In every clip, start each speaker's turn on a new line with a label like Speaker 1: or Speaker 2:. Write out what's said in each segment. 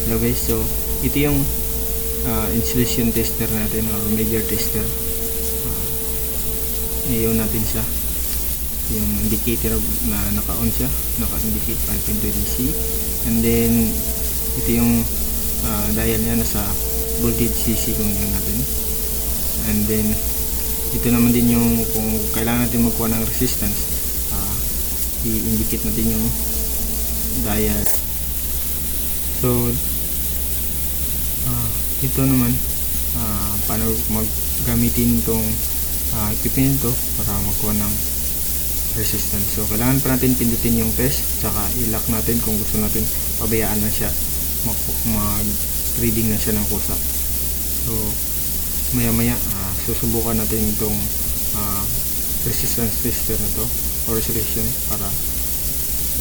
Speaker 1: Hello guys, so ito yung insulation tester natin or measure tester. Iyon natin siya, yung indicator na naka-on siya, naka-indicate 5.2 DC, and then ito yung dial niya, nasa voltage CC kung yun natin, and then ito naman din yung kung kailangan natin magkuha ng resistance, i-indicate natin yung dial. So ito naman paano gamitin itong equipment ito para magkuha ng resistance. So kailangan pa natin pindutin yung test, saka i-lock natin kung gusto natin pabayaan na siya mag reading na siya ng kusa. So maya maya susubukan natin itong resistance tester na to or resolution para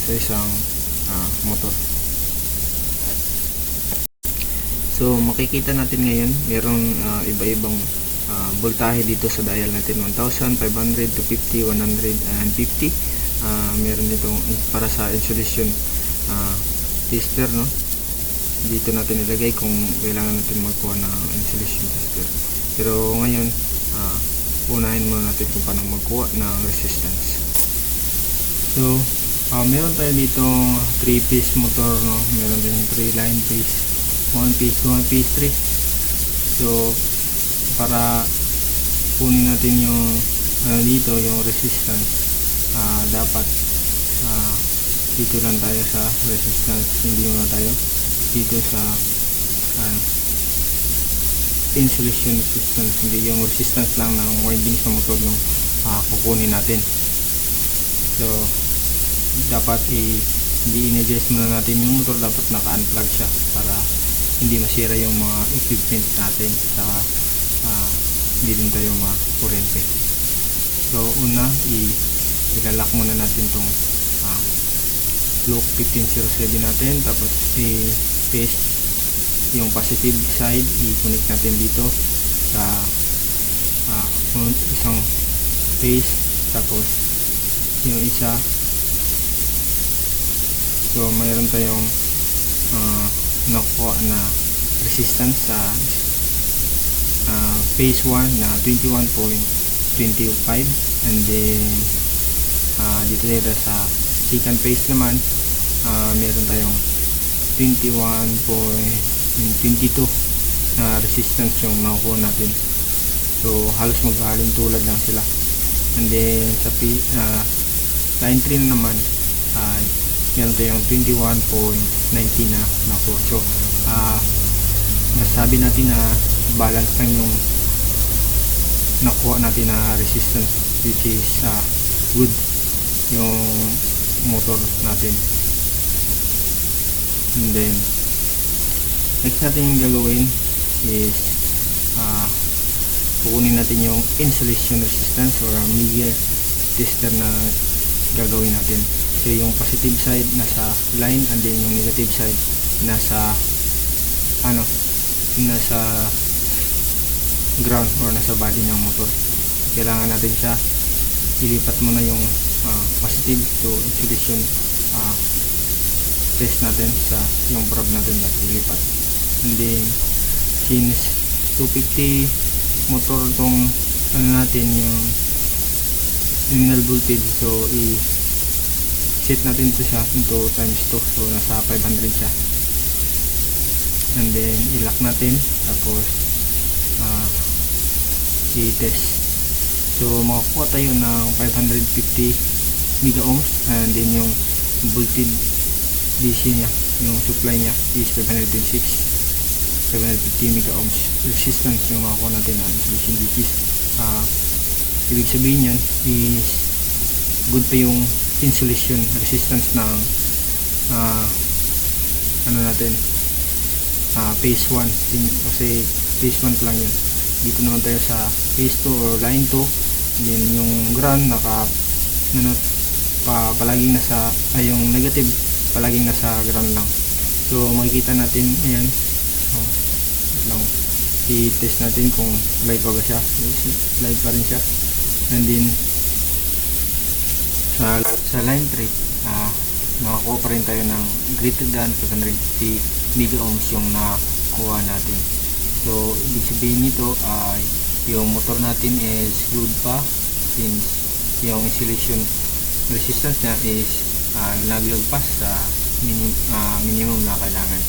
Speaker 1: sa isang motor. So makikita natin ngayon merong iba-ibang voltahe dito sa dial natin, 1,500 to 50, 150. Meron ditong para sa insulation tester, no? Dito natin ilagay kung kailangan natin magkuha ng insulation tester. Pero ngayon unahin muna natin kung paano magkuha ng resistance. So meron tayo ditong 3-piece motor, no? Meron din 3 line piece, 1 piece, 2 piece, 3. So para kunin natin yung dito yung resistance, dapat dito lang tayo sa resistance, hindi muna tayo dito sa insulation resistance, hindi yung resistance lang ng windings ng motor yung kukunin natin. So dapat i-energize muna natin yung motor, dapat naka-unplug siya para hindi masira yung mga equipment natin, saka hindi din tayo makurente. So una, ilalock muna natin tong loop 1507 natin, tapos i-test yung positive side, i-connect natin dito sa isang phase, tapos yung isa. So mayroon tayong nakuha na resistance sa phase 1 na 21.25, and then dito dito sa second phase naman meron tayong 21.22 na resistance yung makukuha natin. So halos maghahalong tulad lang sila. And then sa line 3 na naman meron tayong 21.19 na nakuha. So masabi natin na balance lang yung nakuha natin na resistance, which is good yung motor natin. And then next natin yung gagawin is kukunin natin yung insulation resistance or media tester na gagawin natin. So yung positive side nasa line, and then yung negative side nasa nasa ground or nasa body ng motor. Kailangan natin siya ilipat muna yung positive to insulation test natin sa yung probe natin na ilipat. And then since 250 motor tong natin yung nominal voltage, so i-set natin ito siya into times 2, so nasa 500 siya. And then i-lock natin, tapos i-test. So makakuha tayo ng 550 mega ohms, and then yung voltage DC nya, yung supply nya is 750 mega ohms resistance yung makakuha natin na insulation, which is ibig sabihin yan is good pa yung insulation resistance ng natin phase 1, kasi phase 1 lang yun. Dito naman tayo sa phase 2 or line 2, then yung ground palaging nasa yung negative palaging nasa ground lang. So makikita natin ayan, lang i-test natin kung live pa ba siya. Live pa rin siya. And then sa line 3 makakuha pa rin tayo ng greater than 550 mega ohms yung nakuha natin. So ibig sabihin nito ay yung motor natin is good pa, since yung insulation resistance niya is naglagpas sa minimum na kailangan.